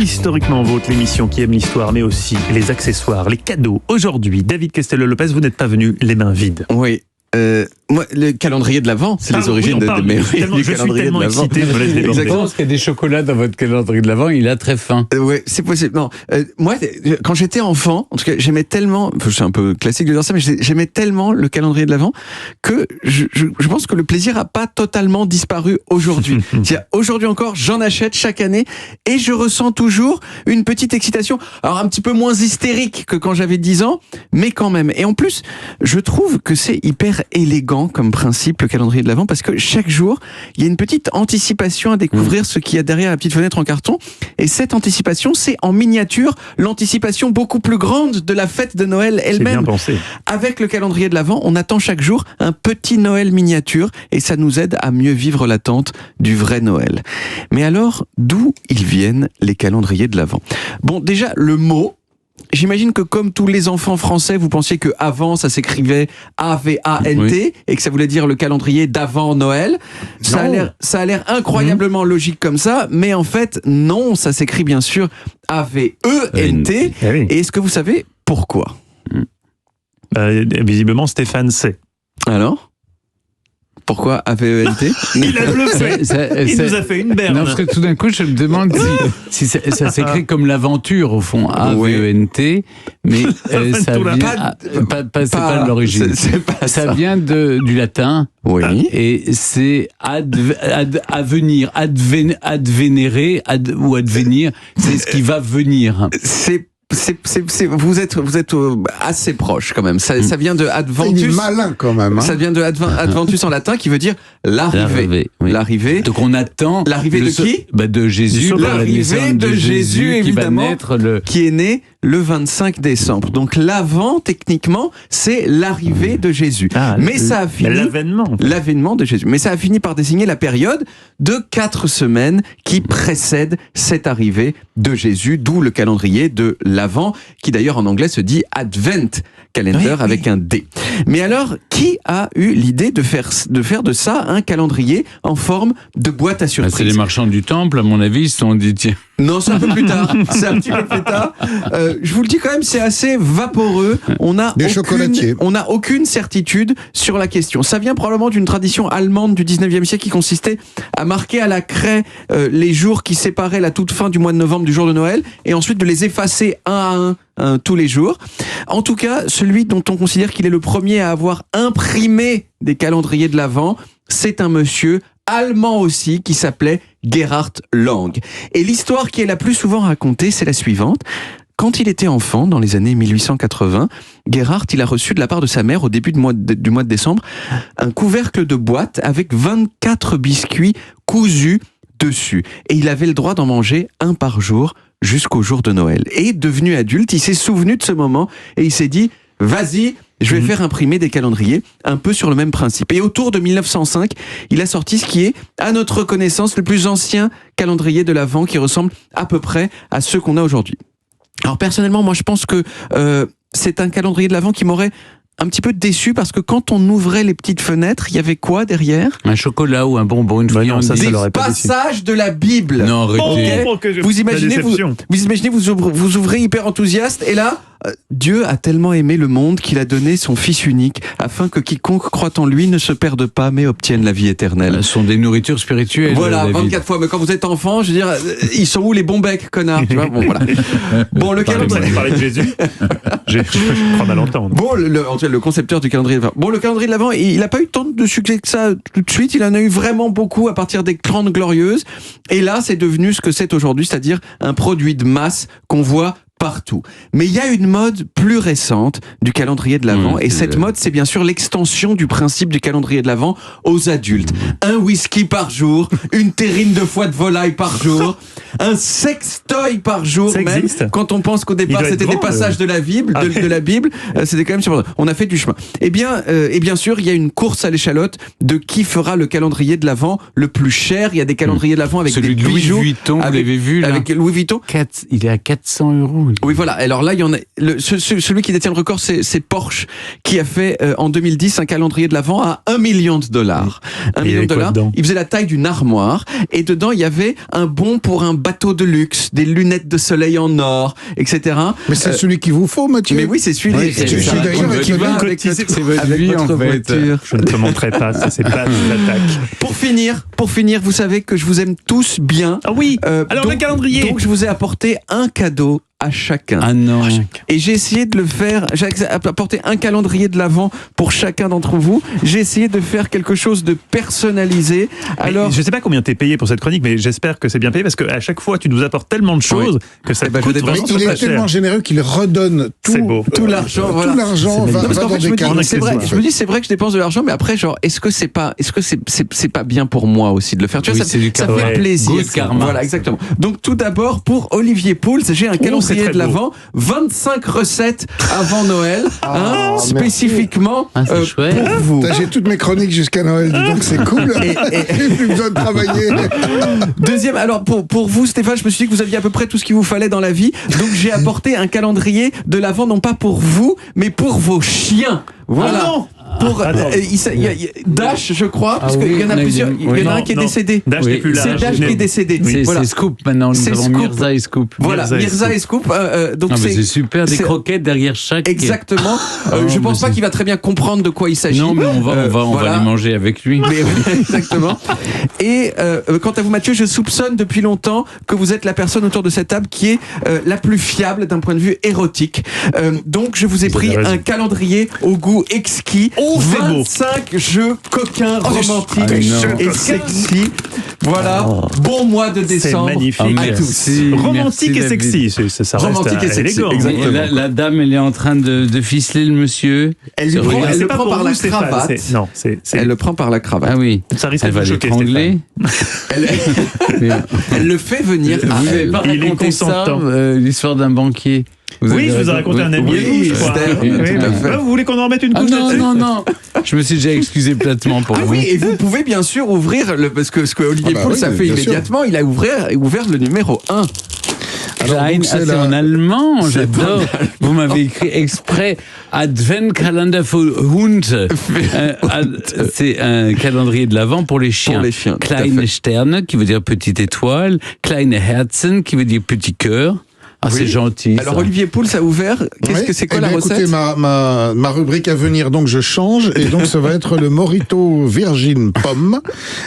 Historiquement Vôtre, l'émission qui aime l'histoire, mais aussi les accessoires, les cadeaux. Aujourd'hui, David Castello-Lopez, vous n'êtes pas venu les mains vides. Oui. Moi, le calendrier de l'Avent, c'est les origines du calendrier de l'Avent. Exactement, parce qu'il y a des chocolats dans votre calendrier de l'Avent, il a très faim. Oui, c'est possible. Non, moi, quand j'étais enfant, en tout cas, j'aimais tellement, c'est un peu classique de dire ça, mais j'aimais tellement le calendrier de l'Avent que je pense que le plaisir a pas totalement disparu aujourd'hui. Aujourd'hui encore, j'en achète chaque année et je ressens toujours une petite excitation. Alors, un petit peu moins hystérique que quand j'avais 10 ans, mais quand même. Et en plus, je trouve que c'est hyper élégant comme principe, le calendrier de l'Avent, parce que chaque jour, il y a une petite anticipation à découvrir ce qu'il y a derrière la petite fenêtre en carton. Et cette anticipation, c'est en miniature l'anticipation beaucoup plus grande de la fête de Noël elle-même. C'est bien pensé. Avec le calendrier de l'Avent, on attend chaque jour un petit Noël miniature et ça nous aide à mieux vivre l'attente du vrai Noël. Mais alors, d'où ils viennent les calendriers de l'Avent? Bon, déjà, le mot, j'imagine que comme tous les enfants français, vous pensiez que avant ça s'écrivait A-V-A-N-T et que ça voulait dire le calendrier d'avant Noël. Ça a l'air incroyablement logique comme ça, mais en fait non, ça s'écrit bien sûr A-V-E-N-T. Et est-ce que vous savez pourquoi? Visiblement Stéphane sait. Alors? Pourquoi A-V-E-N-T? Il a bluffé. Il nous a fait une berne. Non, parce que tout d'un coup, je me demande si ça s'écrit comme l'aventure, au fond, A-V-E-N-T, mais ça vient... C'est pas de l'origine. Ça vient du latin, et c'est advenir, advénérer, ou advenir, c'est ce qui va venir. Vous êtes assez proche quand même. Ça vient de adventus. Il est malin quand même. Hein. Ça vient de adventus en latin qui veut dire l'arrivée. L'arrivée. Donc on attend. L'arrivée de qui? De Jésus. L'arrivée de Jésus, évidemment, qui est né le 25 décembre. Donc l'Avent, techniquement, c'est l'arrivée de Jésus. Mais ça a fini l'avènement de Jésus. Mais ça a fini par désigner la période de 4 semaines qui précède cette arrivée de Jésus, d'où le calendrier de l'Avent, qui d'ailleurs en anglais se dit Advent Calendar avec un D. Mais alors, qui a eu l'idée de faire de ça un calendrier en forme de boîte à surprise? C'est les marchands du temple, à mon avis, ils se sont dit tiens. Non, c'est un peu plus tard. C'est un petit peu plus tard. Je vous le dis quand même, c'est assez vaporeux. On n'a aucune certitude sur la question. Ça vient probablement d'une tradition allemande du 19e siècle qui consistait à marquer à la craie les jours qui séparaient la toute fin du mois de novembre du jour de Noël et ensuite de les effacer un à un tous les jours. En tout cas, celui dont on considère qu'il est le premier à avoir imprimé des calendriers de l'Avent, c'est un monsieur allemand aussi, qui s'appelait Gerhard Lang. Et l'histoire qui est la plus souvent racontée, c'est la suivante. Quand il était enfant, dans les années 1880, Gerhard, il a reçu de la part de sa mère, au début du mois de décembre, un couvercle de boîte avec 24 biscuits cousus dessus. Et il avait le droit d'en manger un par jour jusqu'au jour de Noël. Et devenu adulte, il s'est souvenu de ce moment et il s'est dit « Vas-y, je vais faire imprimer des calendriers un peu sur le même principe. » Et autour de 1905, il a sorti ce qui est, à notre connaissance, le plus ancien calendrier de l'Avent qui ressemble à peu près à ceux qu'on a aujourd'hui. Alors personnellement, moi je pense que c'est un calendrier de l'Avent qui m'aurait un petit peu déçu parce que quand on ouvrait les petites fenêtres, il y avait quoi derrière? Un chocolat ou un bonbon, une friandise. Des passages de la Bible. Non, arrêtez. Vous imaginez, vous ouvrez hyper enthousiaste et là, Dieu a tellement aimé le monde qu'il a donné son Fils unique afin que quiconque croit en lui ne se perde pas mais obtienne la vie éternelle. Ce sont des nourritures spirituelles. Voilà, 24 fois. Mais quand vous êtes enfant, je veux dire, ils sont où les bons becs, connard, tu vois? Bon, voilà. Bon, le calendrier. Vous parlez de Jésus. Je crois mal entendre. Bon, le concepteur du calendrier de l'Avent. Bon, le calendrier de l'Avent, il n'a pas eu tant de succès que ça tout de suite. Il en a eu vraiment beaucoup à partir des 30 Glorieuses. Et là, c'est devenu ce que c'est aujourd'hui, c'est-à-dire un produit de masse qu'on voit partout. Mais il y a une mode plus récente du calendrier de l'Avent, et cette mode, c'est bien sûr l'extension du principe du calendrier de l'Avent aux adultes. Un whisky par jour, une terrine de foie de volaille par jour, un sextoy par jour, ça même. Existe. Quand on pense qu'au départ, c'était des passages de la Bible, de la Bible, c'était quand même surprenant. On a fait du chemin. Et bien sûr, il y a une course à l'échalote de qui fera le calendrier de l'Avent le plus cher. Il y a des calendriers de l'Avent avec celui des bijoux. Celui de Louis Vuitton, vous l'avez vu, là. Avec Louis Vuitton. Il est à 400 €. Oui, voilà. Alors là, il y en a. Celui qui détient le record, c'est Porsche, qui a fait en 2010 un calendrier de l'Avent à $1 million. $1 million. Il faisait la taille d'une armoire, et dedans il y avait un bon pour un bateau de luxe, des lunettes de soleil en or, etc. Mais c'est celui qu'il vous faut, Mathieu. Mais oui, c'est celui qui va avec votre voiture. Je ne te montrerai pas, ça c'est pas l'attaque. Pour finir, vous savez que je vous aime tous bien. Ah oui. Alors le calendrier. Donc je vous ai apporté un cadeau à chacun. Ah non. Et j'ai essayé de le faire, j'ai apporté un calendrier de l'Avent pour chacun d'entre vous. J'ai essayé de faire quelque chose de personnalisé. Alors, je sais pas combien t'es payé pour cette chronique, mais j'espère que c'est bien payé parce qu'à chaque fois tu nous apportes tellement de choses que ça coûte vraiment il est tellement généreux qu'il redonne tout l'argent. Tout l'argent va dans des cadeaux. Je me dis, c'est vrai que je dépense de l'argent, mais après, genre, est-ce que c'est pas bien pour moi aussi de le faire? Tu vois, ça fait plaisir. Voilà, exactement. Donc, tout d'abord, pour Olivier Pouls, j'ai un calendrier de l'Avent, 25 recettes avant Noël, spécifiquement pour vous. J'ai toutes mes chroniques jusqu'à Noël, donc c'est cool. J'ai plus besoin de travailler. Deuxième, alors pour vous, Stéphane, je me suis dit que vous aviez à peu près tout ce qu'il vous fallait dans la vie, donc j'ai apporté un calendrier de l'Avent, non pas pour vous, mais pour vos chiens. Voilà. Oh non. Pour Dash, je crois, parce qu'il y en a plusieurs. Il y en a un qui est décédé. Dash n'est plus là. C'est Dash qui est décédé. C'est Scoop maintenant. Nous avons Mirza et Scoop. Voilà, Mirza et Scoop. Donc c'est super, des croquettes derrière chaque. Exactement. Je pense pas qu'il va très bien comprendre de quoi il s'agit. Non, mais on va les manger avec lui. Exactement. Et quant à vous, Mathieu, je soupçonne depuis longtemps que vous êtes la personne autour de cette table qui est la plus fiable d'un point de vue érotique. Donc je vous ai pris un calendrier au goût exquis. 25 jeux coquins, romantiques et sexy. Voilà, bon mois de décembre. C'est magnifique. À tous. Romantique et sexy. Ça romantique reste et sexy. élégant. Exactement. La dame, elle est en train de ficeler le monsieur. Elle le prend par la cravate. Non, elle le prend par la cravate. Ah oui. Ça risque elle de va choquer, l'étrangler. Elle le fait venir. Vous n'avez pas raconté ça, l'histoire d'un banquier. Je vous ai raconté un ami, je crois. Vous voulez qu'on en remette une couche là-dessus ? Non. Je me suis déjà excusé platement pour vous. Oui, et vous pouvez bien sûr ouvrir, parce que ce que Olivier Pouls a fait immédiatement, il a ouvert le numéro 1. Klein, c'est en allemand, j'adore. Vous m'avez écrit exprès Adventkalender für Hund. C'est un calendrier de l'Avent pour les chiens. Kleine Sterne, qui veut dire petite étoile. Kleine Herzen, qui veut dire petit cœur. Ah, oui. C'est gentil. Alors, ça. Olivier Pouls a ouvert. Qu'est-ce que c'est quoi la recette ? Écoutez, ma rubrique à venir, donc je change, et donc ça va être le Morito Virgin Pomme,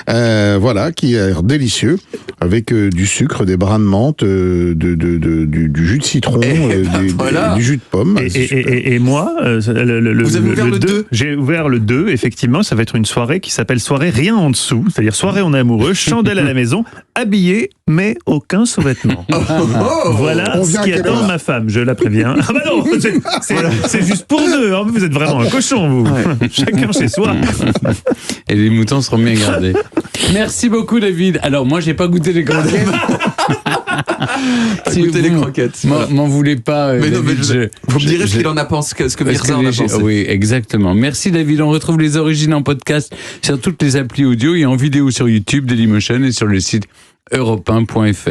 voilà, qui est délicieux, avec du sucre, des brins de menthe, du jus de citron, du jus de pomme. Et moi, vous avez ouvert le 2. J'ai ouvert le 2, effectivement, ça va être une soirée qui s'appelle soirée rien en dessous, c'est-à-dire soirée on est amoureux, chandelle à la maison, habillé, mais aucun sous-vêtement. Voilà ce qui attend ma femme, je la préviens. Ah bah non, c'est juste pour deux, hein. Vous êtes vraiment un cochon, vous. Ouais. Chacun chez soi. Et les moutons seront bien gardés. Merci beaucoup, David. Alors, moi, j'ai pas goûté les croquettes. Si goûté les croquettes. M'en voulez pas. Mais David, non, vous me direz ce qu'il en a pensé, ce que Mirza en a pensé. Oui, exactement. Merci, David. On retrouve les origines en podcast sur toutes les applis audio et en vidéo sur YouTube, Dailymotion et sur le site europe1.fr.